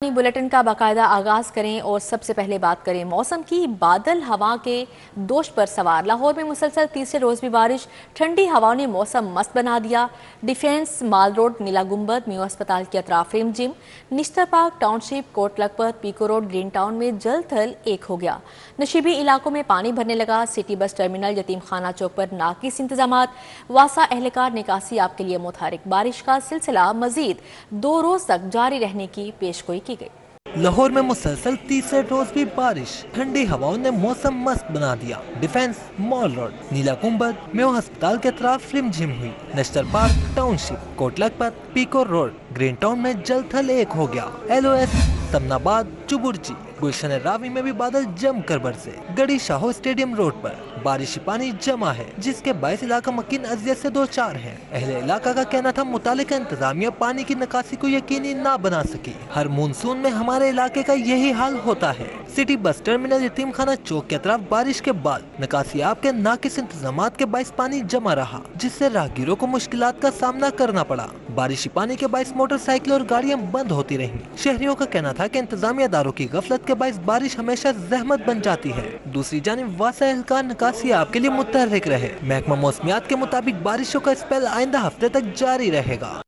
Bulletin का बाकायदा आगाज करें और सबसे पहले बात करें मौसम की। बादल हवा के दोष पर सवार लाहौर में मुसलसल तीसरे रोज भी बारिश, ठंडी हवाओं ने मौसम मस्त बना दिया। डिफेंस, माल रोड, नीला गुंबद, मियो अस्पताल के अतराफ रिम जिम, Nishtar park township, Kot Lakhpat, Peco road, green town में जल थल एक हो गया। नशीबी इलाकों में पानी भरने लगा। सिटी बस टर्मिनल, यतीम खाना चौक पर नाकिस इंतजामात। वासा एहलकार निकासी आपके लिए मुतहरिक। बारिश का सिलसिला मजीद 2 रोज तक जारी रहने की पेशगोई की गई। लाहौर में मुसलसल तीसरे रोज भी बारिश, ठंडी हवाओं ने मौसम मस्त बना दिया। डिफेंस, मॉल रोड, नीला गुंबद, मियो अस्पताल के तरफ रिमझिम हुई। Nishtar park township, Kot Lakhpat, Peco road, green town में जल थल एक हो गया। LOS, तमनाबाद, चुबुर्ची, गुलशन रावी में भी बादल जम कर बरसे। गड़ी शाहो स्टेडियम रोड पर बारिशी पानी जमा है, जिसके बायस इलाका मकीन अजियत से 2-4 है। अहले इलाका का कहना था मुतालिका इंतजामिया पानी की निकासी को यकीनी ना बना सकी। हर मानसून में हमारे इलाके का यही हाल होता है। सिटी बस टर्मिनल, यतीम खाना चौक के तरफ बारिश के बाद निकासी आपके नाकिस इंतजामात के बायस पानी जमा रहा, जिससे राहगीरों को मुश्किलात का सामना करना पड़ा। बारिशी पानी के बायस मोटरसाइकिल और गाड़ियां बंद होती रहीं। शहरियों का कहना था कि इंतजामिया दारों की गफलत के बायस बारिश हमेशा जहमत बन जाती है। दूसरी जानिब वासा एहलकार निकासी आपके लिए मुतहर्रिक रहे। महकमा मौसमियात के मुताबिक बारिशों का स्पेल आइंदा हफ्ते तक जारी रहेगा।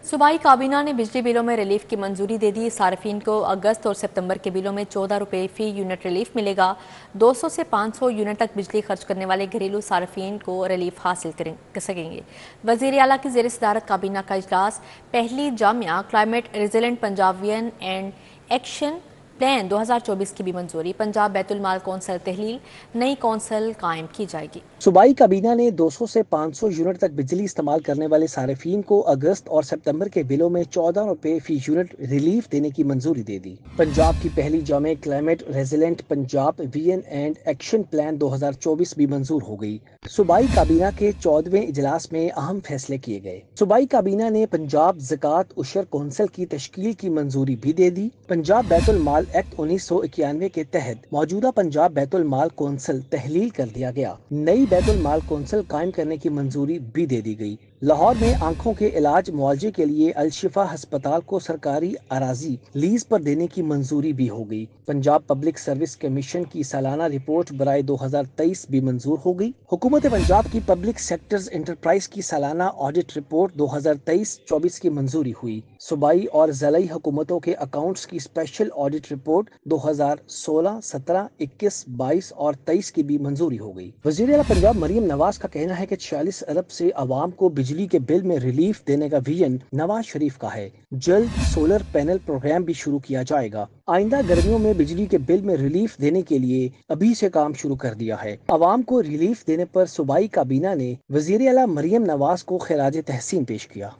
सूबाई काबीना ने बिजली बिलों में रिलीफ की मंजूरी दे दी। सार्फिन को अगस्त और सितंबर के बिलों में 14 रुपये फी यूनिट रिलीफ मिलेगा। 200 से 500 यूनिट तक बिजली खर्च करने वाले घरेलू सार्फिन को रिलीफ हासिल कर सकेंगे। वज़ीर आला की ज़ेर सदारत काबीना का इजलास। पहली Jamia climate resilient पंजाबियन and action plan 2024 की भी मंजूरी। पंजाब बैतुल माल कौंसल तहलील, नई कौंसल कायम की जाएगी। सूबाई काबीना ने 200 से 500 यूनिट तक बिजली इस्तेमाल करने वाले सार्फिन को अगस्त और सितंबर के बिलों में 14 रुपए फी यूनिट रिलीफ देने की मंजूरी दे दी। पंजाब की पहली जामे climate resilient Punjab vision and action plan 2024 भी मंजूर हो गई। सूबाई काबीना के 14वें इजलास में अहम फैसले किए गए। सूबाई काबीना ने पंजाब ज़कात उशर कौंसिल की तश्कील की मंजूरी भी दे दी। पंजाब बैतुल माल एक्ट 1991 के तहत मौजूदा पंजाब बैतुल माल कौंसिल तहलील कर दिया गया। नई बैतुल माल कौंसिल कायम करने की मंजूरी भी दे दी गई। लाहौर में आंखों के इलाज मुआवजे के लिए अल-शिफा अस्पताल को सरकारी अराजी लीज पर देने की मंजूरी भी हो गई। पंजाब पब्लिक सर्विस कमीशन की सालाना रिपोर्ट बराए 2023 भी मंजूर हो गई। हुकूमत पंजाब की पब्लिक सेक्टर्स एंटरप्राइज की सालाना ऑडिट रिपोर्ट 2023-24 की मंजूरी हुई। सूबाई और ज़िलाई हुकूमतों के अकाउंट्स की स्पेशल ऑडिट रिपोर्ट 2016, 17, 21, 22 और 23 की भी मंजूरी हो गई। वज़ीर आला पंजाब मरियम नवाज का कहना है कि 46 अरब से अवाम को बिजली के बिल में रिलीफ देने का विजन नवाज शरीफ का है। जल्द सोलर पैनल प्रोग्राम भी शुरू किया जाएगा। आइंदा गर्मियों में बिजली के बिल में रिलीफ देने के लिए अभी से काम शुरू कर दिया है। अवाम को रिलीफ देने पर सूबाई काबीना ने वज़ीर आला मरियम नवाज को खिराज तहसीन पेश किया।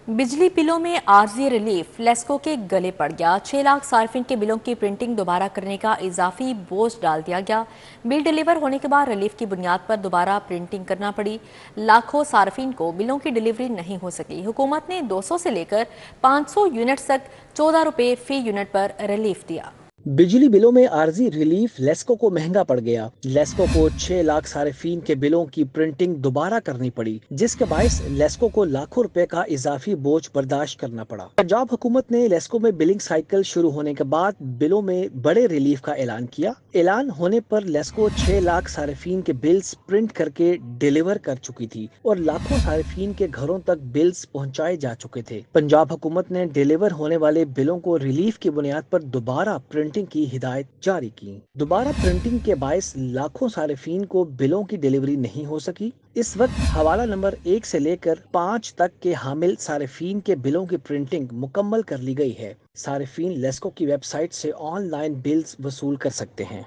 बिजली बिलों में आर्जी रिलीफ लेस्को के गले पड़ गया। 6 लाख सार्फिन के बिलों की प्रिंटिंग दोबारा करने का इजाफी बोझ डाल दिया गया। बिल डिलीवर होने के बाद रिलीफ की बुनियाद पर दोबारा प्रिंटिंग करना पड़ी। लाखों सार्फिन को बिलों की डिलीवरी नहीं हो सकी। हुकूमत ने 200 से लेकर 500 यूनिट तक 14 रुपये फी यूनिट पर रिलीफ दिया। बिजली बिलों में आर्जी रिलीफ लेस्को को महंगा पड़ गया। लेस्को को 6 लाख सार्फिन के बिलों की प्रिंटिंग दोबारा करनी पड़ी, जिसके बायस लेस्को को लाखों रुपए का इजाफी बोझ बर्दाश्त करना पड़ा। पंजाब हुकूमत ने लेस्को में बिलिंग साइकिल शुरू होने के बाद बिलों में बड़े रिलीफ का ऐलान किया। ऐलान होने पर लेस्को 6 लाख सार्फिन के बिल्स प्रिंट करके डिलीवर कर चुकी थी और लाखों सार्फिन के घरों तक बिल्स पहुँचाए जा चुके थे। पंजाब हुकूमत ने डिलीवर होने वाले बिलों को रिलीफ की बुनियाद पर दोबारा प्रिंटिंग की हिदायत जारी की। दोबारा प्रिंटिंग के बायस लाखों सार्फिन को बिलों की डिलीवरी नहीं हो सकी। इस वक्त हवाला नंबर 1 से लेकर 5 तक के हामिल सार्फिन के बिलों की प्रिंटिंग मुकम्मल कर ली गई है। सार्फिन लेस्को की वेबसाइट से ऑनलाइन बिल्स वसूल कर सकते हैं।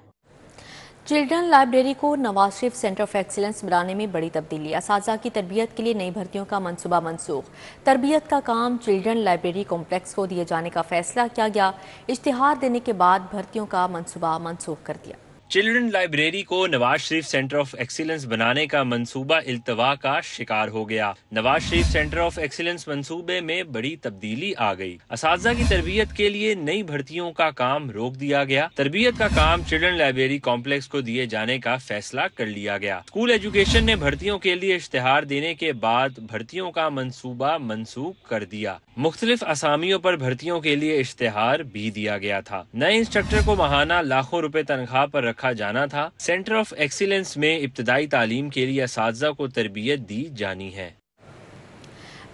चिल्ड्रन लाइब्रेरी को Nawaz Sharif centre of excellence बनाने में बड़ी तब्दीली। असातिज़ा की तरबियत के लिए नई भर्तियों का मंसूबा मनसूख। तरबियत का काम चिल्ड्रन लाइब्रेरी कॉम्प्लेक्स को दिए जाने का फैसला किया गया। इश्तिहार देने के बाद भर्तियों का मंसूबा मनसूख कर दिया। चिल्ड्रन लाइब्रेरी को Nawaz Sharif centre of excellence बनाने का मंसूबा इल्तवा का शिकार हो गया। Nawaz Sharif centre of excellence मंसूबे में बड़ी तब्दीली आ गई। असातिज़ा की तरबियत के लिए नई भर्तियों का काम रोक दिया गया। तरबियत का काम चिल्ड्रन लाइब्रेरी कॉम्प्लेक्स को दिए जाने का फैसला कर लिया गया। स्कूल एजुकेशन ने भर्तियों के लिए इश्तिहार देने के बाद भर्तियों का मंसूबा मनसूख कर दिया। मुख्तलिफ असामियों पर भर्तियों के लिए इश्तिहार भी दिया गया था। नए इंस्ट्रक्टर को माहाना लाखों रुपए तनख्वाह पर रखा जाना था। सेंटर ऑफ एक्सीलेंस में इब्तदाई तालीम के लिए असातिज़ा को तरबियत दी जानी है।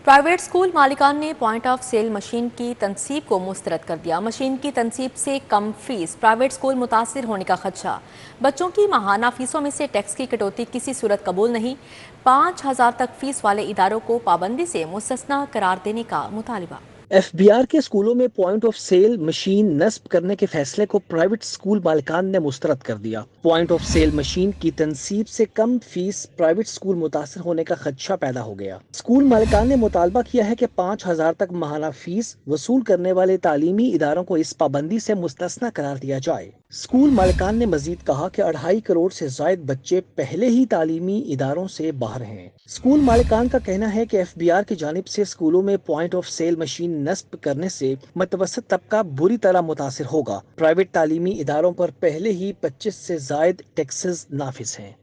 प्राइवेट स्कूल मालिकान ने पॉइंट ऑफ सेल मशीन की तनसीब को मुस्तरद कर दिया। मशीन की तनसीब से कम फीस, प्राइवेट स्कूल मुतासिर होने का खदशा। बच्चों की माहाना फीसों में से टैक्स की कटौती किसी सूरत कबूल नहीं। 5,000 तक फीस वाले इदारों को पाबंदी से मुस्तस्ना करार देने का मुतालिबा। FBR के स्कूलों में पॉइंट ऑफ सेल मशीन नस्ब करने के फैसले को प्राइवेट स्कूल मालिकान ने मुस्तरद कर दिया। पॉइंट ऑफ सेल मशीन की तनसीब से कम फीस, प्राइवेट स्कूल मुतासर होने का खदशा पैदा हो गया। स्कूल मालिकान ने मुतालबा किया है कि 5,000 तक माहाना फीस वसूल करने वाले तालीमी इदारों को इस पाबंदी से मुस्तस्ना करार दिया जाए। स्कूल मालिकान ने मजीद कहा कि 2.5 करोड़ से जायद बच्चे पहले ही तालीमी इदारों से बाहर हैं। स्कूल मालिकान का कहना है कि FBR की जानिब से स्कूलों में पॉइंट ऑफ सेल मशीन नस्ब करने से मतवसत तबका बुरी तरह मुतासिर होगा। प्राइवेट तालीमी इदारों पर पहले ही 25 से जायद टैक्सेस नाफिज हैं।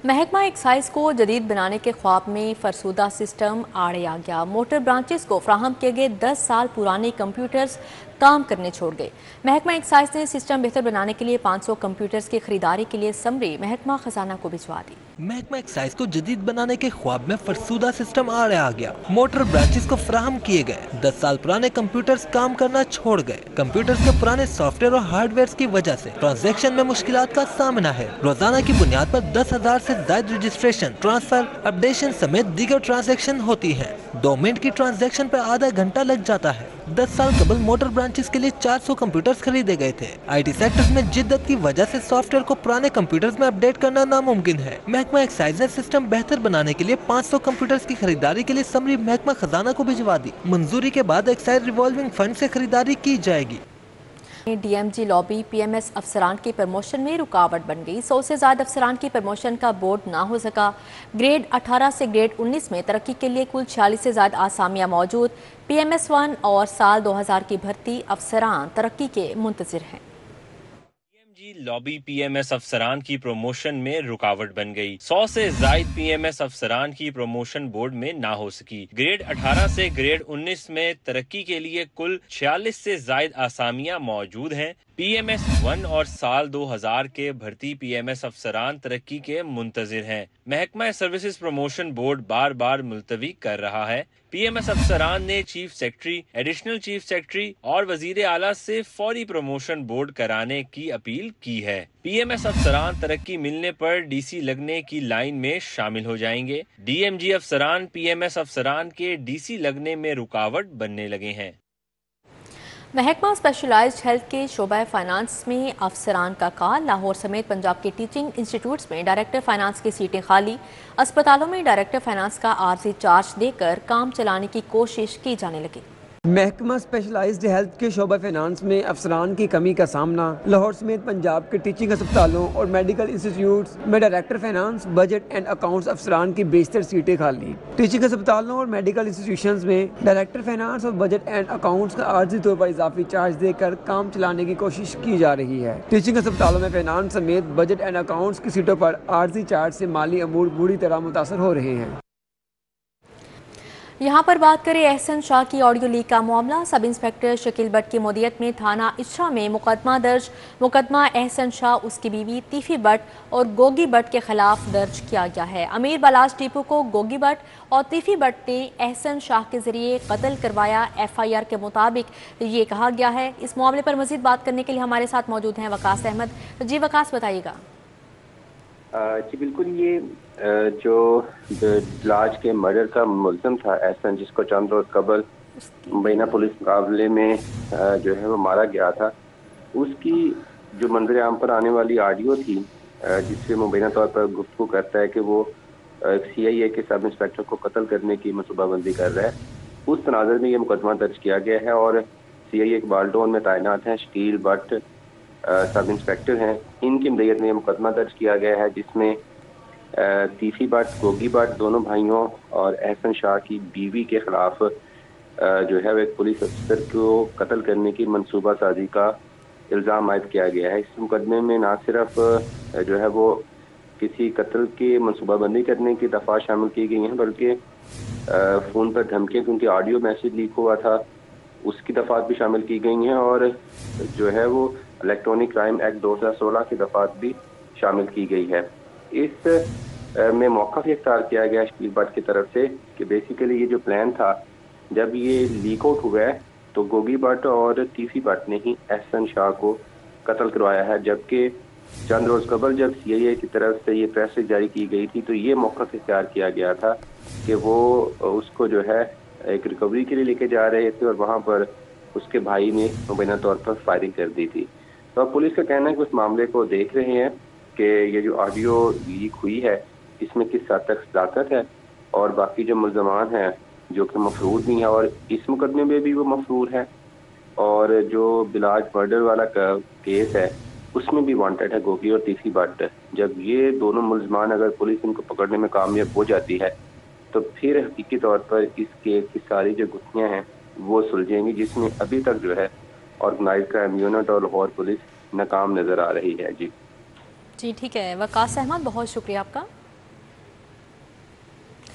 महकमा एक्साइज को जदीद बनाने के ख्वाब में फरसूदा सिस्टम आड़े आ गया। मोटर ब्रांचेस को फ्राहम किए गए 10 साल पुराने कंप्यूटर्स काम करने छोड़ गए। महकमा एक्साइज ने सिस्टम बेहतर बनाने के लिए 500 कंप्यूटर्स की खरीदारी के लिए समरी महकमा खजाना को भिजवा दी। महकमा एक्साइज को जदीद बनाने के ख्वाब में फरसूदा सिस्टम आड़े आ गया। मोटर ब्रांचेस को फ्राहम किए गए 10 साल पुराने कंप्यूटर्स काम करना छोड़ गए। कंप्यूटर्स के पुराने सॉफ्टवेयर और हार्डवेयर की वजह से ट्रांजैक्शन में मुश्किलात का सामना है। रोजाना की बुनियाद पर 10,000 से ज्यादा रजिस्ट्रेशन, ट्रांसफर, अपडेशन समेत दीगर ट्रांजैक्शन होती है। 2 मिनट की ट्रांजैक्शन पर आधा घंटा लग जाता है। 10 साल कबल मोटर ब्रांचेस के लिए 400 कंप्यूटर्स खरीदे गए थे। IT सेक्टर में जिद्दत की वजह से सॉफ्टवेयर को पुराने कंप्यूटर्स में अपडेट करना नामुमकिन है। महकमा एक्साइज ने सिस्टम बेहतर बनाने के लिए 500 कंप्यूटर्स की खरीदारी के लिए समरी महकमा खजाना को भिजवा दी। मंजूरी के बाद एक्साइज रिवॉल्विंग फंड से खरीदारी की जाएगी। DMG लॉबी PMS अफसरान की प्रमोशन में रुकावट बन गई। 100 से ज्यादा अफसरान की प्रमोशन का बोर्ड ना हो सका। ग्रेड 18 से ग्रेड 19 में तरक्की के लिए कुल 46 से ज्यादा आसामियां मौजूद। PMS 1 और साल 2000 की भर्ती अफसरान तरक्की के मुंतजिर हैं। लॉबी PMS अफसरान की प्रमोशन में रुकावट बन गई। 100 से जायद PMS अफसरान की प्रमोशन बोर्ड में ना हो सकी। ग्रेड 18 से ग्रेड 19 में तरक्की के लिए कुल 46 से जायद आसामियां मौजूद हैं। PMS 1 और साल 2000 के भर्ती PMS अफसरान तरक्की के मुंतजिर हैं। महकमा सर्विसेज प्रमोशन बोर्ड बार बार मुलतवी कर रहा है। PMS अफसरान ने chief secretary, additional chief secretary और वजीर आला से फौरी प्रमोशन बोर्ड कराने की अपील की है। PMS अफसरान तरक्की मिलने पर DC लगने की लाइन में शामिल हो जाएंगे। DMG अफसरान PMS अफसरान के DC लगने में रुकावट बनने लगे हैं। महकमा स्पेशलाइज्ड हेल्थ के शोबा फाइनेंस में अफसरान का काल। लाहौर समेत पंजाब के टीचिंग इंस्टीट्यूट्स में डायरेक्टर फाइनेंस की सीटें खाली। अस्पतालों में डायरेक्टर फाइनेंस का आर्जी चार्ज देकर काम चलाने की कोशिश की जाने लगी। महकमा स्पेशलाइज्ड हेल्थ के शोबा फाइनेंस में अफसरान की कमी का सामना। लाहौर समेत पंजाब के टीचिंग अस्पतालों और मेडिकल इंस्टीट्यूट्स में director finance, budget and accounts अफसरान की 62 सीटें खाली। टीचिंग अस्पतालों और मेडिकल इंस्टीट्यूशंस में डायरेक्टर फाइनेंस और बजट एंड अकाउंट्स का आर्जी तौर पर इजाफी चार्ज देकर काम चलाने की कोशिश की जा रही है। टीचिंग अस्पतालों में फाइनेंस समेत बजट एंड अकाउंट्स की सीटों पर आर्जी चार्ज से माली अमूर बुरी तरह मुतासर हो रहे हैं। यहाँ पर बात करें एहसन शाह की ऑडियो लीक का मामला। सब इंस्पेक्टर शकील भट्ट की मुदियत में थाना इशरा में मुकदमा दर्ज। मुकदमा एहसन शाह, उसकी बीवी तीफी भट्ट और गोगी भट्ट के खिलाफ दर्ज किया गया है। अमीर बलाज टीपू को गोगी भट्ट और तीफी भट्ट ने एहसन शाह के जरिए कत्ल करवाया। FIR के मुताबिक ये कहा गया है। इस मामले पर मजीद बात करने के लिए हमारे साथ मौजूद हैं वकास अहमद। जी वकास, बताइएगा। जी बिल्कुल, ये जो लाज के मर्डर का मुल्ज़िम था एहसन, जिसको चंद रोज कबल मुबैना पुलिस मुकाबले में जो है वो मारा गया था, उसकी जो मंजर आम पर आने वाली ऑडियो थी जिससे मुबैना तौर पर गुफ्तगू करता है कि वो CIA के सब इंस्पेक्टर को कत्ल करने की मनसूबाबंदी कर रहा है, उस तनाज़र में ये मुकदमा दर्ज किया गया है। और CI اقبال ڈون میں تعینات ہیں، شکیل بٹ سب انسپیکٹر ہیں، ان کی مدعیت میں مقدمہ درج کیا گیا ہے جس میں تیسی بٹ، گوگی بٹ دونوں بھائیوں اور احسن شاہ کی بیوی کے خلاف جو ہے وہ ایک پولیس افسر کو قتل کرنے کی منصوبہ سازی کا الزام عائد کیا گیا ہے۔ اس مقدمے میں نہ صرف جو ہے وہ کسی قتل کی منصوبہ بندی کرنے کی دفعات شامل کی گئی ہیں، بلکہ فون پر دھمکیاں، کیونکہ آڈیو میسیج لیک ہوا تھا، اس کی دفعات بھی شامل کی گئی ہیں، اور جو ہے وہ الیکٹرانک کرائم ایکٹ 2016 کی دفعات بھی شامل کی گئی ہے۔ اس میں موقف اختیار کیا گیا شکیل بٹ کی طرف سے کہ بیسیکلی یہ جو پلان تھا، جب یہ لیک آؤٹ ہوا ہے تو گوگی بٹ اور تیسی بٹ نے ہی احسن شاہ کو قتل کروایا ہے، جبکہ چند روز قبل جب CIA کی طرف سے یہ پریس جاری کی گئی تھی تو یہ موقف اختیار کیا گیا تھا کہ وہ اس کو جو ہے ایک ریکوری کے لیے لے کے جا رہے تھے، اور وہاں پر اس کے بھائی نے مبینہ طور پر فائرنگ کر دی تھی۔ تو اب پولیس کا کہنا ہے کہ اس معاملے کو دیکھ رہے ہیں کہ یہ جو آڈیو لیک ہوئی ہے اس میں کس حد تک صداقت ہے، اور باقی جو ملزمان ہیں جو کہ مفرور بھی ہیں، اور اس مقدمے میں بھی وہ مفرور ہے، اور جو بلاج مرڈر والا کیس ہے اس میں بھی وانٹڈ ہے گوگی اور تیسی بٹ۔ جب یہ دونوں ملزمان اگر پولیس ان کو پکڑنے میں کامیاب ہو جاتی ہے تو پھر حقیقی طور پر اس کیس کی ساری جو گتھیاں ہیں وہ سلجھیں گی، جس میں ابھی تک جو ہے آرگنائز کرائم یونٹ اور لاہور پولیس ناکام نظر آ رہی ہے۔ جی ٹھیک ہے، وقاص احمد بہت شکریہ آپ کا۔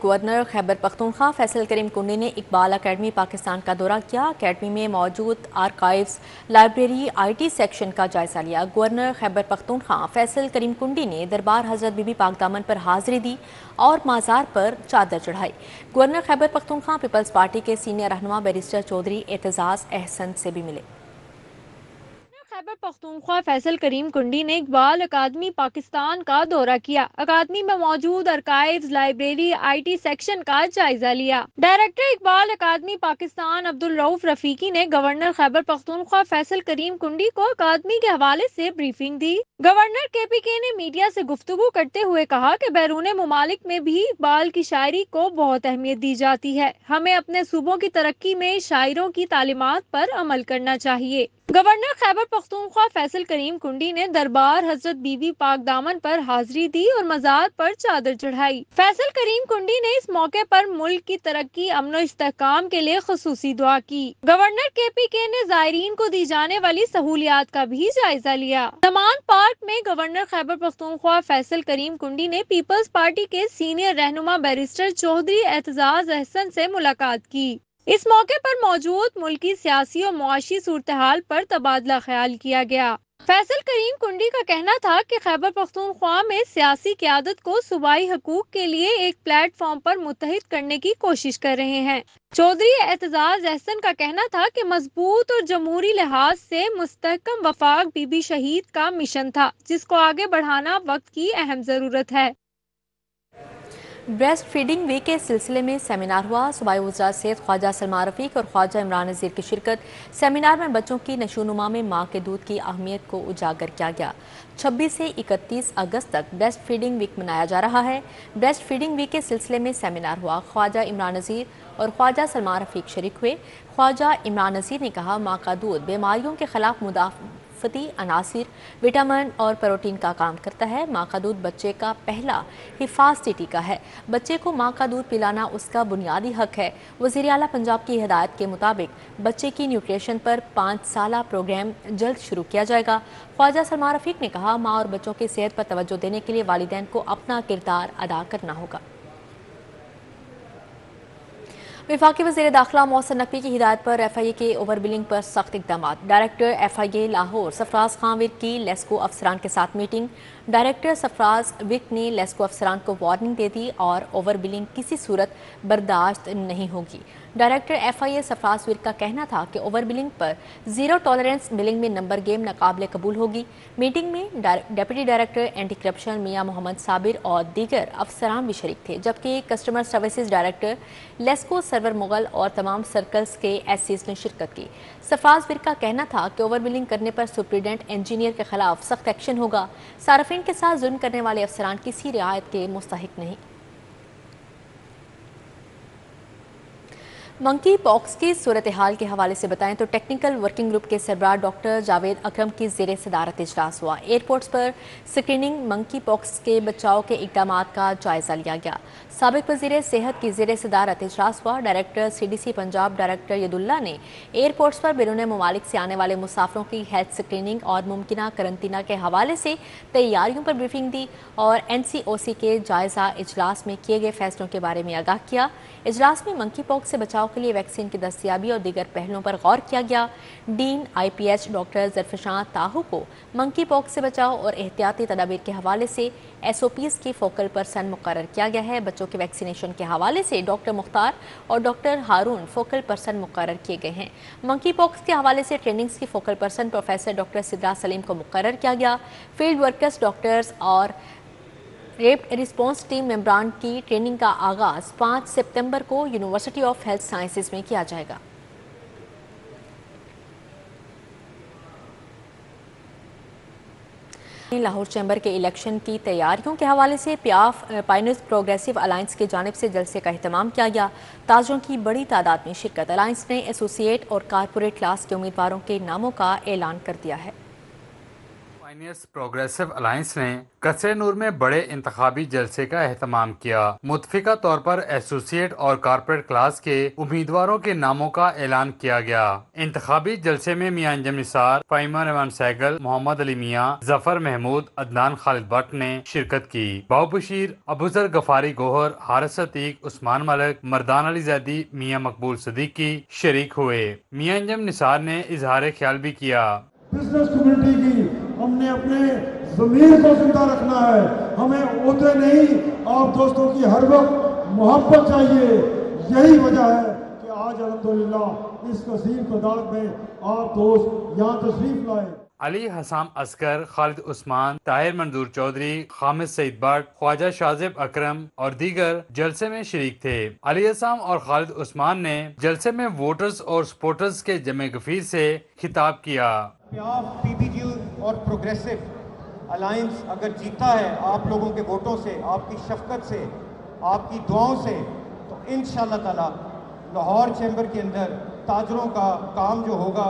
گورنر خیبر پختونخوا فیصل کریم کنڈی نے اقبال اکیڈمی پاکستان کا دورہ کیا۔ اکیڈمی میں موجود آرکائیوز، لائبریری، IT سیکشن کا جائزہ لیا۔ گورنر خیبر پختونخوا فیصل کریم کنڈی نے دربار حضرت بی بی پاک دامن پر حاضری دی اور مزار پر چادر چڑھائی۔ Governor Khyber Pakhtunkhwa Peoples party کے سینئر رہنما بیرسٹر چودھری اعتزاز احسن سے بھی ملے۔ خیبر پختونخوا فیصل کریم کنڈی نے اقبال اکادمی پاکستان کا دورہ کیا۔ اکادمی میں موجود آرکائیوز، لائبریری، IT سیکشن کا جائزہ لیا۔ ڈائریکٹر اقبال اکادمی پاکستان عبدالرؤف رفیقی نے گورنر خیبر پختونخوا فیصل کریم کنڈی کو اکادمی کے حوالے سے بریفنگ دی۔ گورنر KPK نے میڈیا سے گفتگو کرتے ہوئے کہا کہ بیرون ممالک میں بھی اقبال کی شاعری کو بہت اہمیت دی جاتی ہے، ہمیں اپنے صوبوں کی ترقی میں شاعروں کی تعلیمات پر عمل کرنا چاہیے۔ گورنر خیبر پختونخوا فیصل کریم کنڈی نے دربار حضرت بی بی پاک دامن پر حاضری دی اور مزار پر چادر چڑھائی۔ فیصل کریم کنڈی نے اس موقع پر ملک کی ترقی، امن و استحکام کے لیے خصوصی دعا کی۔ گورنر KPK نے زائرین کو دی جانے والی سہولیات کا بھی جائزہ لیا۔ زمان پارک میں گورنر خیبر پختونخوا فیصل کریم کنڈی نے پیپلز پارٹی کے سینئر رہنما بیرسٹر چودھری اعتزاز احسن سے ملاقات کی۔ اس موقع پر موجود ملکی سیاسی اور معاشی صورتحال پر تبادلہ خیال کیا گیا۔ فیصل کریم کنڈی کا کہنا تھا کہ خیبر پختونخوا میں سیاسی قیادت کو صوبائی حقوق کے لیے ایک پلیٹ فارم پر متحد کرنے کی کوشش کر رہے ہیں۔ چودھری اعتزاز احسن کا کہنا تھا کہ مضبوط اور جمہوری لحاظ سے مستحکم وفاق بی بی شہید کا مشن تھا، جس کو آگے بڑھانا وقت کی اہم ضرورت ہے۔ بریسٹ فیڈنگ ویک کے سلسلے میں سیمینار ہوا۔ صوبائی وزراء سید خواجہ سلمان رفیق اور خواجہ عمران نذیر کی شرکت۔ سیمینار میں بچوں کی نشوونما میں ماں کے دودھ کی اہمیت کو اجاگر کیا گیا۔ 26 سے 31 اگست تک بریسٹ فیڈنگ ویک منایا جا رہا ہے۔ بریسٹ فیڈنگ ویک کے سلسلے میں سیمینار ہوا۔ خواجہ عمران نذیر اور خواجہ سلمان رفیق شریک ہوئے۔ خواجہ عمران نذیر نے کہا، ماں کا دودھ بیماریوں کے خلاف مدافعتی عناصر، وٹامن اور پروٹین کا کام کرتا ہے۔ ماں کا دودھ بچے کا پہلا حفاظتی ٹیکہ ہے۔ بچے کو ماں کا دودھ پلانا اس کا بنیادی حق ہے۔ وزیر اعلیٰ پنجاب کی ہدایت کے مطابق بچے کی نیوٹریشن پر 5 سالہ پروگرام جلد شروع کیا جائے گا۔ خواجہ سلمان رفیق نے کہا، ماں اور بچوں کی صحت پر توجہ دینے کے لیے والدین کو اپنا کردار ادا کرنا ہوگا۔ وفاقی وزیر داخلہ محسن نقوی کی ہدایت پر FIA کے اوور بلنگ پر سخت اقدامات۔ ڈائریکٹر FIA لاہور سرفراز خان ورک کی لیسکو افسران کے ساتھ میٹنگ۔ ڈائریکٹر سرفراز ورک نے لیسکو افسران کو وارننگ دے دی اور اوور بلنگ کسی صورت برداشت نہیں ہوگی۔ ڈائریکٹر FIA سرفراز ورک کا کہنا تھا کہ اوور بلنگ پر زیرو ٹالرنس بلنگ میں نمبر گیم ناقابل قبول ہوگی۔ میٹنگ میں ڈپٹی ڈائریکٹر اینٹی کرپشن میاں محمد صابر اور دیگر افسران بھی شریک تھے، جبکہ کسٹمر سروسز ڈائریکٹر لیسکو سرور مغل اور تمام سرکلز کے SCs نے شرکت کی۔ سرفراز ورک کا کہنا تھا کہ اوور بلنگ کرنے پر سپرنٹینڈنٹ انجینئر کے خلاف سخت ایکشن ہوگا۔ صارفین کے ساتھ ظلم کرنے والے افسران کسی رعایت کے مستحق نہیں۔ मंकी पॉक्स की सूरत हाल के हवाले से बताएं तो टेक्निकल वर्किंग ग्रुप के सरबराह डॉक्टर जावेद अकरम की ज़ेर सदारत इजलास हुआ। एयरपोर्ट्स पर स्क्रीनिंग, मंकी पॉक्स के बचाव के इक़दाम का जायज़ा लिया गया। साबिक वज़ीर सेहत की ज़ेर सदारत इजलास हुआ। Director CDC Punjab director Yadulla ने एयरपोर्ट्स पर बैरून मुमालिक से आने वाले मुसाफिरों की हेल्थ स्क्रीनिंग और मुमकिना करंतना के हवाले से तैयारियों पर ब्रीफिंग दी और NCOC के जायज़ा इजलास में किए गए फैसलों के बारे में आगाह किया। इजलास में मंकी पॉक्स से बचाव के लिए वैक्सीन की दस्तयाबी और दीगर पहलुओं पर गौर किया गया। डीन IPH डॉक्टर ज़रफ़शान ताहू को मंकी पॉक्स से बचाव और एहतियाती तदाबीर के हवाले से SOPs की फोकल पर्सन मुकर्रर किया गया है। बच्चों के वैक्सीनेशन के हवाले से डॉक्टर मुख्तार और डॉक्टर हारून फोकल पर्सन मुकर्रर किए गए हैं। मंकी पॉक्स के हवाले से ट्रेनिंग्स की focal person professor doctor Sidra Salim को मुकर्रर किया गया। फील्ड वर्कर्स, डॉक्टर्स और रैपिड रिस्पॉन्स टीम मेंबरान की ट्रेनिंग का आगाज़ 5 सितंबर को यूनिवर्सिटी ऑफ हेल्थ साइंसेज में किया जाएगा। लाहौर चैम्बर के इलेक्शन की तैयारियों के हवाले से पायनियर्स प्रोग्रेसिव अलायंस की जानिब से जलसे का अहतमाम किया गया। ताजरों की बड़ी तादाद में शिरकत। अलायंस ने एसोसिएट और कारपोरेट क्लास के उम्मीदवारों के नामों का ऐलान कर दिया है। पायनियर्स प्रोग्रेसिव अलायंस ने कसरे नूर में बड़े इंतखाबी जलसे का एहतमाम किया। मुतफिका तौर पर एसोसिएट और कारपोरेट क्लास के उम्मीदवारों के नामों का ऐलान किया गया। इंतखाबी जलसे में मियां अंजम निसार, फ़हीमा रहमान सहगल, मोहम्मद अली मियां, जफर महमूद, अदनान खालिद भट्ट ने शिरकत की। बाबू बशीर, अबूजर गफारी गोहर, हारिस अतीक, उस्मान मलिक, मर्दान अली जैदी, मियां मकबूल सदीकी शरीक हुए। मियां अंजम निसार ने इजहार ख्याल भी किया। बिजनेस कम्युनिटी की हमने अपने ज़मीर को जिंदा रखना है। हमें ओहदे नहीं, आप दोस्तों की हर वक्त मोहब्बत चाहिए। यही वजह है कि आज अल्हम्दुलिल्लाह इस कसीर तादाद में आप दोस्त यहाँ तशरीफ लाए। अली हसाम असगर, खालिद उस्मान, ताहिर मंजूर चौधरी, खामिद सईद भट्ट, ख्वाजा शाजिब अकरम और दीगर जलसे में शरीक थे। अली हसाम और खालिद उस्मान ने जलसे में वोटर्स और सपोर्टर्स के जमे गफीर से खिताब किया। PPG और प्रोग्रेसिव अलायंस अगर जीता है आप लोगों के वोटों से, आपकी शफकत से, आपकी दुआओं से, तो इंशाअल्लाह ताला लाहौर चैम्बर के अंदर ताजरों का काम जो होगा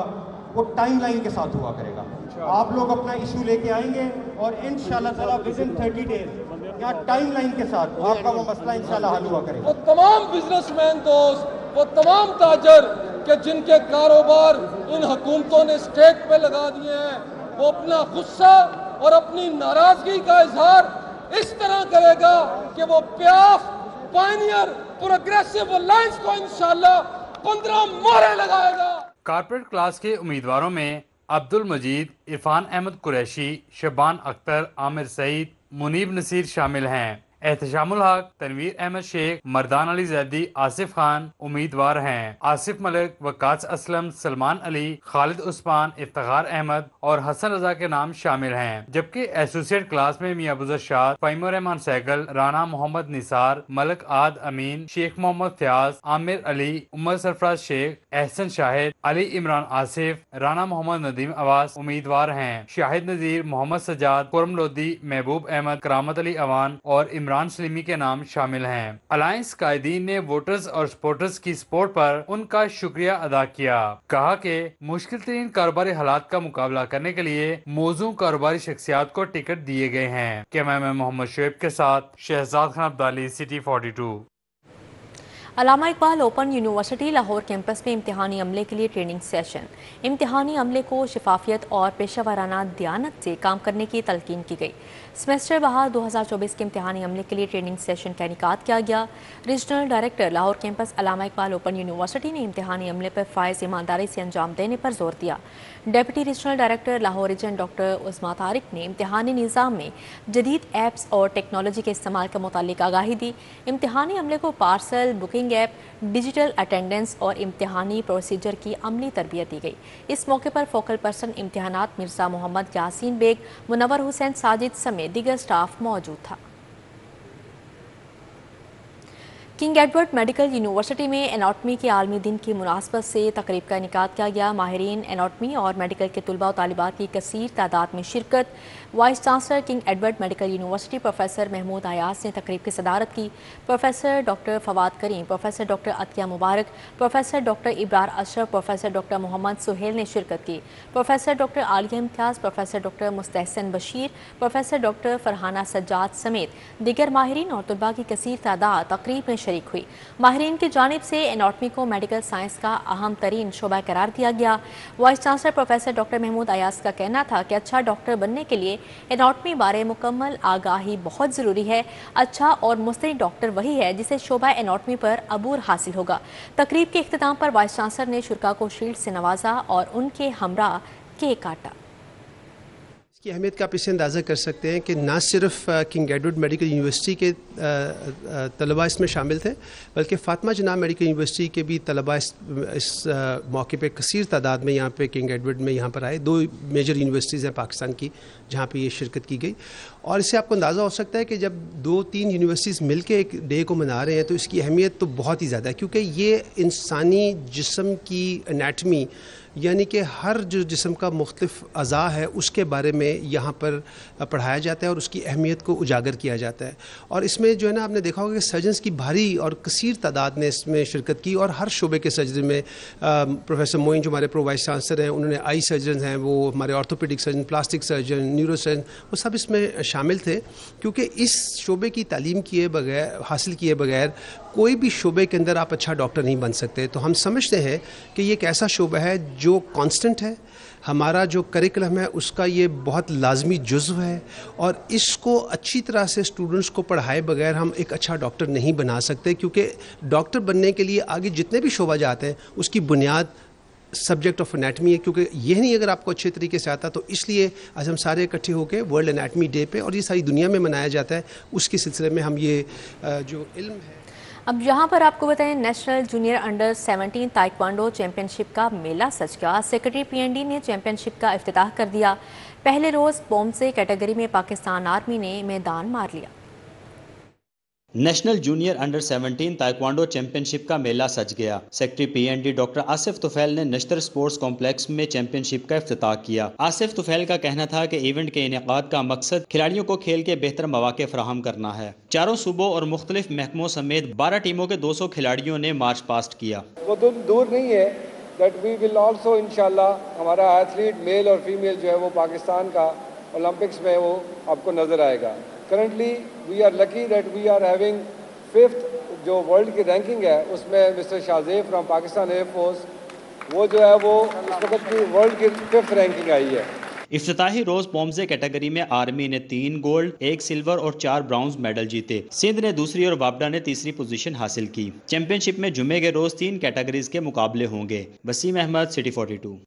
वो टाइमलाइन के साथ हुआ करेगा। आप लोग अपना इशू लेके आएंगे और इंशाअल्लाह ताला विदिन 30 डेज यहाँ टाइमलाइन के साथ आपका वो मसला इंशाअल्लाह हल हुआ करेगा। वो तमाम बिजनेसमैन दोस्त, वो तमाम ताजर कि जिनके कारोबार इन हुकूमतों ने स्टेक पे लगा दिए हैं, वो अपना गुस्सा और अपनी नाराजगी का इजहार इस तरह करेगा कि वो प्याफ पायनियर प्रोग्रेसिव अलायंस को इंशाअल्लाह 15 मोहरें लगाएगा। कारपोरेट क्लास के उम्मीदवारों में अब्दुल मजीद, इरफान अहमद कुरैशी, शबान अख्तर, आमिर सईद, मुनीब नसीर शामिल हैं। एहतशामुल हक, तनवीर अहमद शेख, मर्दान अली जैदी, आसिफ खान उम्मीदवार हैं। आसिफ मलिक, वकास असलम, सलमान अली, खालिद उस्मान, इफ्तिखार अहमद और हसन रजा के नाम शामिल हैं। जबकि एसोसिएट क्लास में मियां अबूजर शाह, फ़हीमा रहमान सहगल, राना मोहम्मद निसार, मलिक आद अमीन, शेख मोहम्मद फयाज, आमिर अली, उमर सरफराज शेख, एहसन शाहिद, अली इमरान आसिफ, राना मोहम्मद नदीम अवास उम्मीदवार हैं। शाहिद नजीर, मोहम्मद सजाद, खुरम लोधी, महबूब अहमद, करामत अली अवान और इमरान सलीमी के नाम शामिल हैं। अलायंस कायदीन ने वोटर्स और सपोर्टर्स की सपोर्ट पर उनका शुक्रिया अदा किया। कहा कि मुश्किल तरीन कारोबारी हालात का मुकाबला करने के लिए मौजूद कारोबारी शख्सियात को टिकट दिए गए हैं। कैमरामैन मोहम्मद शुएब के साथ Shahzad Khan Abdali, city 42। Allama Iqbal open university Lahore campus में इम्तिहानी अमले के लिए ट्रेनिंग सेशन। इम्तिहानी अमले को शफाफियत और पेशावराना दियानत से काम करने की तलकीन की गई। सेमेस्टर बहार 2024 के इम्तिहानी अमले के लिए ट्रेनिंग सेशन का इनेकाद किया गया। रीजनल डायरेक्टर लाहौर कैंपस अल्लामा इकबाल ओपन यूनिवर्सिटी ने इम्तिहानी अमले पर फ़ाइज़ ईमानदारी से अंजाम देने पर जोर दिया। Deputy regional director Lahore region doctor Usma Tariq ने इम्तिहानी निज़ाम में जदीद ऐप्स और टेक्नोलॉजी के इस्तेमाल के मुतालिक आगाही दी। इम्तिहानी अमले को parcel, booking app, digital attendance और इम्तिहानी प्रोसीजर की अमली तरबियत दी गई। इस मौके पर फोकल पर्सन इम्तिहानात मिर्ज़ा मोहम्मद यासीन बेग, मुनव्वर हुसैन साजिद समेत दीगर स्टाफ मौजूद था। किंग एडवर्ड मेडिकल यूनिवर्सिटी में एनाटमी के आलमी दिन की मुनासबत से तकरीब का इनेकाद किया गया। माहिरीन एनाटमी और मेडिकल के तलबा और तालिबात की कसीर तादाद में शिरकत। Vice chancellor King Edward medical university professor Mahmood Ayaz ने तकरीब की सदारत की। Professor doctor Fawad Karim, professor doctor Atiya Mubarak, professor doctor Ibrar Ashraf, professor doctor Mohammad Suhail ने शिरकत की। Professor doctor Aliya Imtiaz, professor doctor Mustahsan Bashir, professor doctor Farhana Sajjad समेत दीगर माहिरीन और तलबा की कसीर तादाद तकरीब में शरीक हुई। माहिरीन की जानिब से एनाटमी को मेडिकल साइंस का अहम तरीन शोबा करार दिया गया। Vice chancellor professor doctor Mahmood Ayaz का कहना था कि अच्छा डॉक्टर बनने के लिए एनाटमी बारे मुकम्मल आगाही बहुत ज़रूरी है। अच्छा और मुस्तनिद डॉक्टर वही है जिसे शोबा एनाटमी पर अबूर हासिल होगा। तकरीब के इख्तिताम पर वाइस चांसलर ने शुरा को शील्ड से नवाजा और उनके हमरा केक काटा। की अहमियत का आप इससे अंदाज़ा कर सकते हैं कि ना सिर्फ किंग एडवर्ड मेडिकल यूनिवर्सिटी के तलबा इसमें शामिल थे, बल्कि फातिमा जनाब मेडिकल यूनिवर्सिटी के भी तलबा इस मौके पे कसीर तादाद में यहाँ पे किंग एडवर्ड में यहाँ पर आए। 2 मेजर यूनिवर्सिटीज़ हैं पाकिस्तान की जहाँ पे ये शिरकत की गई। और इससे आपको अंदाज़ा हो सकता है कि जब 2-3 यूनिवर्सिटीज़ मिल के एक डे को मना रहे हैं तो इसकी अहमियत तो बहुत ही ज़्यादा है, क्योंकि ये इंसानी जिस्म की एनाटमी यानी कि हर जो जिस्म का मुख्तलिफ अज़ा है उसके बारे में यहाँ पर पढ़ाया जाता है और उसकी अहमियत को उजागर किया जाता है। और इसमें जो है ना, आपने देखा होगा कि सर्जन्स की भारी और कसीर तादाद ने इसमें शिरकत की और हर शोबे के सर्जन में प्रोफेसर मोइन जो हमारे प्रो वाइस चांसलर हैं, उन्होंने आई सर्जन हैं, वो हमारे orthopaedic surgeon, plastic surgeon, neuro surgeon, वो सब इसमें शामिल थे, क्योंकि इस शोबे की तालीम किए बगैर, हासिल किए बगैर कोई भी शोबे के अंदर आप अच्छा डॉक्टर नहीं बन सकते। तो हम समझते हैं कि ये एक ऐसा शोबा है जो कांस्टेंट है, हमारा जो करिकुलम है उसका ये बहुत लाजमी जुज़्व है और इसको अच्छी तरह से स्टूडेंट्स को पढ़ाए बगैर हम एक अच्छा डॉक्टर नहीं बना सकते, क्योंकि डॉक्टर बनने के लिए आगे जितने भी शोबा जाते हैं उसकी बुनियाद सब्जेक्ट ऑफ एनाटमी है, क्योंकि ये नहीं अगर आपको अच्छे तरीके से आता तो इसलिए आज हम सारे इकट्ठे होकर वर्ल्ड एनाटमी डे पे, और ये सारी दुनिया में मनाया जाता है, उसके सिलसिले में हम ये जो इल्म है। अब यहाँ पर आपको बताएं, national junior under 17 taekwondo championship का मेला सज गया। सेक्रेटरी PND ने चैंपियनशिप का इफ्तिताह कर दिया। पहले रोज़ पोमसे कैटेगरी में पाकिस्तान आर्मी ने मैदान मार लिया। National junior under 17 taekwondo championship का मेला सज गया। Secretary PND doctor Asif Tufail ने नश्तर स्पोर्ट्स कॉम्प्लेक्स में चैंपियनशिप का इफ्तिताह किया। आसिफ तुफैल का कहना था कि इवेंट के इनेकाद का मकसद खिलाड़ियों को खेल के बेहतर मौके फराहम करना है। चारों सूबों और मुख्तलिफ महकमों समेत 12 टीमों के 200 खिलाड़ियों ने मार्च पास्ट किया। वो दूर नहीं है दैट वी विल आल्सो इंशाल्लाह हमारा एथलीट मेल और फीमेल जो है वो पाकिस्तान का ओलंपिक्स में वो आपको नजर आएगा। Currently we are lucky that we are having 5th जो वर्ल्ड की रैंकिंग है उसमें mister Shahzeb from Pakistan air force, वो जो है वो इस वक्त की वर्ल्ड की 5th रैंकिंग आई है। इफ्तिताही रोज पोमसे कैटेगरी में आर्मी ने 3 गोल्ड, 1 सिल्वर और 4 ब्राउन्ज मेडल जीते। सिंध ने दूसरी और वापडा ने तीसरी पोजीशन हासिल की। चैंपियनशिप में जुमे के रोज 3 कैटेगरीज के मुकाबले होंगे। Waseem Ahmed, city 42।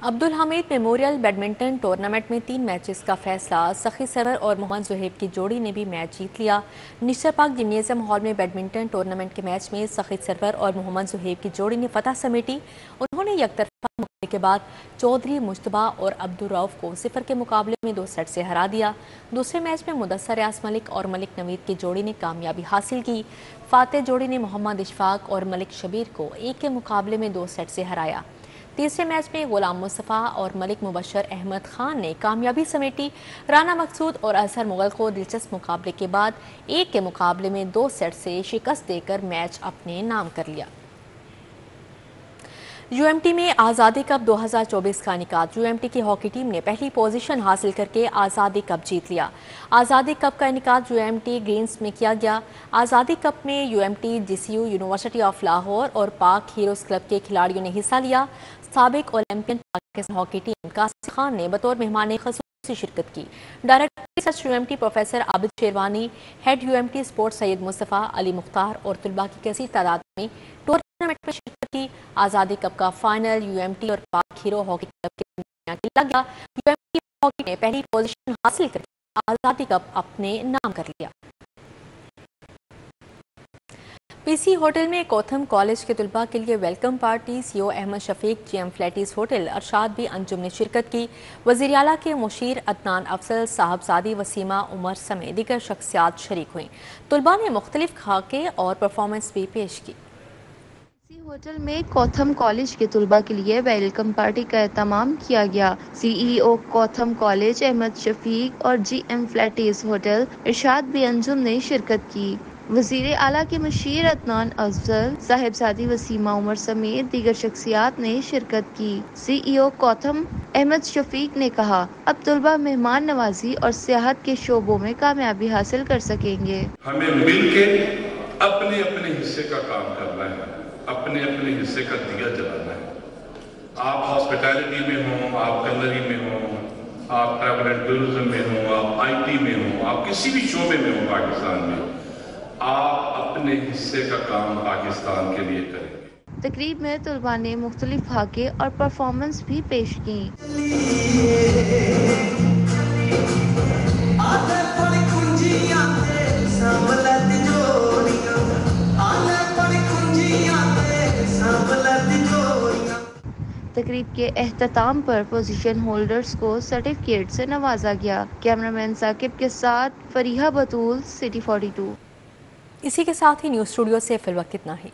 Abdul Hameed memorial badminton tournament में 3 मैचेस का फैसला। सखी सरवर और मोहम्मद जुहैब की जोड़ी ने भी मैच जीत लिया। निश्चर पार्क जिम्नेजियम हॉल में बैडमिंटन टूर्नामेंट के मैच में सखी सरवर और मोहम्मद जुहैब की जोड़ी ने फतह समेटी। उन्होंने यकतरफा मुकाबले के बाद चौधरी मुश्तबा और अब्दुल रऊफ को 0 के मुकाबले में 2 सेट से हरा दिया। दूसरे मैच में मुदस्सर यास मलिक और मलिक नवीद की जोड़ी ने कामयाबी हासिल की। फातेह जोड़ी ने मोहम्मद इशफाक और मलिक शबीर को 1 के मुकाबले में 2 सेट से हराया। तीसरे मैच में गुलाम मुस्तफ़ा और मलिक मुबशर अहमद खान ने कामयाबी समेटी। राना मकसूद और अजहर मुगल को दिलचस्प मुकाबले के बाद 1 के मुकाबले में 2 सेट से शिकस्त देकर मैच अपने नाम कर लिया। UMT में आज़ादी कप 2024 का इनेकाद। UMT की हॉकी टीम ने पहली पोजीशन हासिल करके आज़ादी कप जीत लिया। आज़ादी कप का इनेकाद UMT ग्रीन्स में किया गया। आज़ादी कप में UMT, GCU, university of Lahore और पाक हीरोज़ क्लब के खिलाड़ियों ने हिस्सा लिया। साबिक Olympian Pakistan hockey team Qasim Khan ने बतौर मेहमान ख़ुसूसी शिरकत की। Director research UMT professor Abid Sherwani, head UMT sports Syed Mustafa, Ali Mukhtar और तलबा की कसीर तादाद में टूर्नामेंट में शिरकत की। आज़ादी कप का फाइनल UMT और पाक हीरो हॉकी क्लब के दरमियान लगा। UMT हॉकी ने पहली पोजीशन हासिल करके आज़ादी कप अपने नाम कर लिया। پی سی ہوٹل میں کوتھم کالج کے طلباء کے لیے ویلکم پارٹی CEO احمد شفیق جی ایم فلیٹیز ہوٹل ارشاد بھی انجم نے شرکت کی. وزیر اعلیٰ کے مشیر عدنان افضل، صاحبزادی وسیمہ عمر سمیت دیگر شخصیات شریک ہوئیں. طلباء نے مختلف خاکے اور پرفارمنس بھی پیش کی. ہوٹل میں کوتھم کالج کے طلباء کے لیے ویلکم پارٹی کا اہتمام کیا گیا. CEO کوتھم کالج احمد شفیق اور جی ایم فلیٹیز ہوٹل ارشاد بھی انجم نے شرکت کی. وزیر اعلیٰ کے مشیر عدنان افضل، صاحبزادی وسیمہ عمر سمیت دیگر شخصیات نے شرکت کی. CEO کوتھم احمد شفیق نے کہا، اب طلباء مہمان نوازی اور سیاحت کے شعبوں میں کامیابی حاصل کر سکیں گے. ہمیں مل کے اپنے اپنے حصے کا کام کرنا ہے، اپنے اپنے حصے کا دیا جلانا ہے. آپ ہاسپٹیلٹی میں ہوں، آپ کلری میں ہوں، آپ ٹریول اینڈ ٹورزم میں ہوں، آپ IT میں ہوں، آپ کسی بھی شعبے میں ہوں پاکستان میں، آپ اپنے حصے کا کام پاکستان کے لیے کریں. تقریب میں طلباء نے مختلف خاکے اور پرفارمنس بھی پیش کی. تقریب کے اختتام پر پوزیشن ہولڈرز کو سرٹیفکیٹ سے نوازا گیا. کیمرامین ثاقب کے ساتھ فریحہ بطول، City 42. اسی کے ساتھ ہی نیوز اسٹوڈیو سے فی الوقت اتنا ہی.